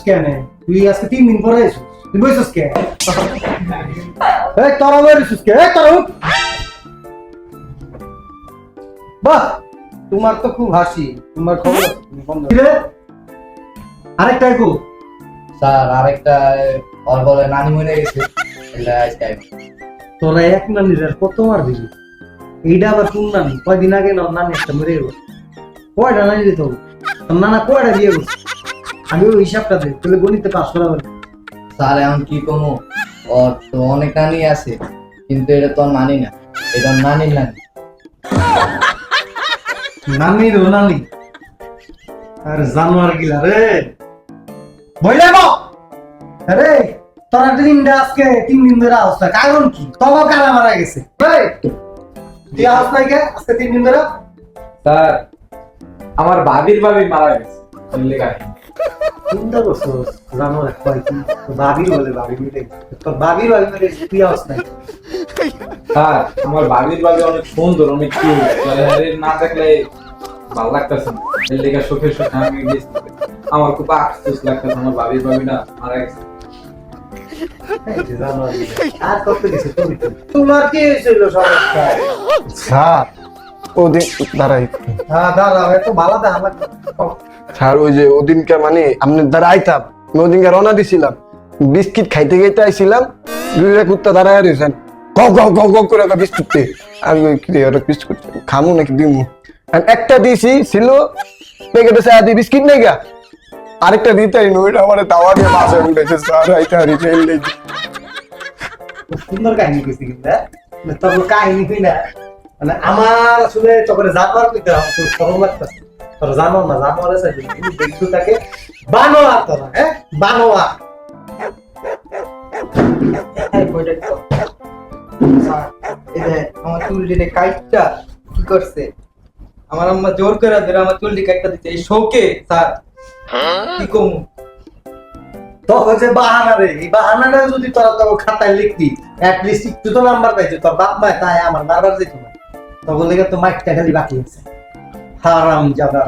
কেন তুই আজকে 3 দিন পরে আইছিস তুই বইছিস কে এই তোরা বইছিস কে এই তোরা উঠ। বাহ তোমার তো খুব হাসি তোমার খবর আছে, তুমি বন্ধ কি রে আরেকটা একু স্যার আরেকটা ওর বলে নানি মরে গেছে এটা আজকে তোরা এক নানির আর কত মার দিবি এইটা আবার কোন নানি কয়দিন আগে না নানি একটা মরে গেল কয়টা নানি দিত তোর নানা কয়টা বিয়ে করছে আমি ওই হিসাবটা দে তাহলে গণিতে পাস করা হবে স্যার এখন কি কমু ওর তো অনেক নানি আছে কিন্তু এটা তো আর নানি না এটা ওর নানির নানি নানি রো নানি আর জানোয়ার গিলা রে বইলে বো আরে তোরা দিনটা আজকে 3 দিন ধরে অবস্থা কারণ কি তবা কারা মারা গেছে এই তুই অবস্থা কে আজকে 3 দিন ধরে স্যার আমার ভাবির ভাবি মারা গেছে বললে গায় চিন্তা করছো জানোয়ার কয় কি ভাবি বলে ভাবি মিলে তোর ভাবি মিলে তুই অবস্থা স্যার আমার ভাবির ভাবি অনেক সুন্দর অনেক কিউট না দেখলে ভালো লাগতেছে না এর লেগে সুখে সুখে আমি গেছি আমার খুব আফসোস লাগতেছে আমার ভাবির ভাবিটা মারা গেছে আর কত কিছু তোমার কি হয়েছিল সমস্যা স্যার ওদিন দাঁড়াই হ্যাঁ দাঁড়াও এত ভালো দেখা লাগবে স্যার ওই যে ওদিনকে মানে আপনার দ্বারা আইতাম আমি ওদিনকে রওনা দিছিলাম বিস্কিট খাইতে খাইতে আইছিলাম দুইটা কুত্তা দাঁড়ায় রয়েছেন গ করে বিস্কুট দে আমি ওই কি ওটা বিস্কুট খামু নাকি দিমু একটা দিয়েছি ছিল প্যাকেটে চা দিয়ে বিস্কিট নেই গা আরেকটা দিতে ওইটা আমার দাওয়া দিয়ে বাসে উঠেছে স্যার আইতে হারি ফেল লেগে সুন্দর কাহিনী কইছি কিন্তু তোর কাহিনী কই না মানে আমার আসলে তোকে জানোয়ার কইতে আমার তোর সরল লাগতেছে তোর জানোয়ার না জানোয়ার আছে তুমি দেখছো তাকে বানোয়ার তোরা হ্যাঁ বানোয়ার এই বইটা তো স্যার এই যে আমার চুলটিতে কাইটটা কি করছে আমার আম্মা জোর করে ধরে আমার চুলটি কাইটটা দিতে এই শোকে স্যার কি কমু তো হচ্ছে বাহানা রে এই বাহানাটা যদি তোরা তোর খাতায় লিখতি অ্যাট লিস্ট একটু তো নাম্বার পাইছে তোর বাপ মা তাই আমার বারবার যেত না তখন লেগে তো মাইকটা খালি বাকি আছে হারাম জাদা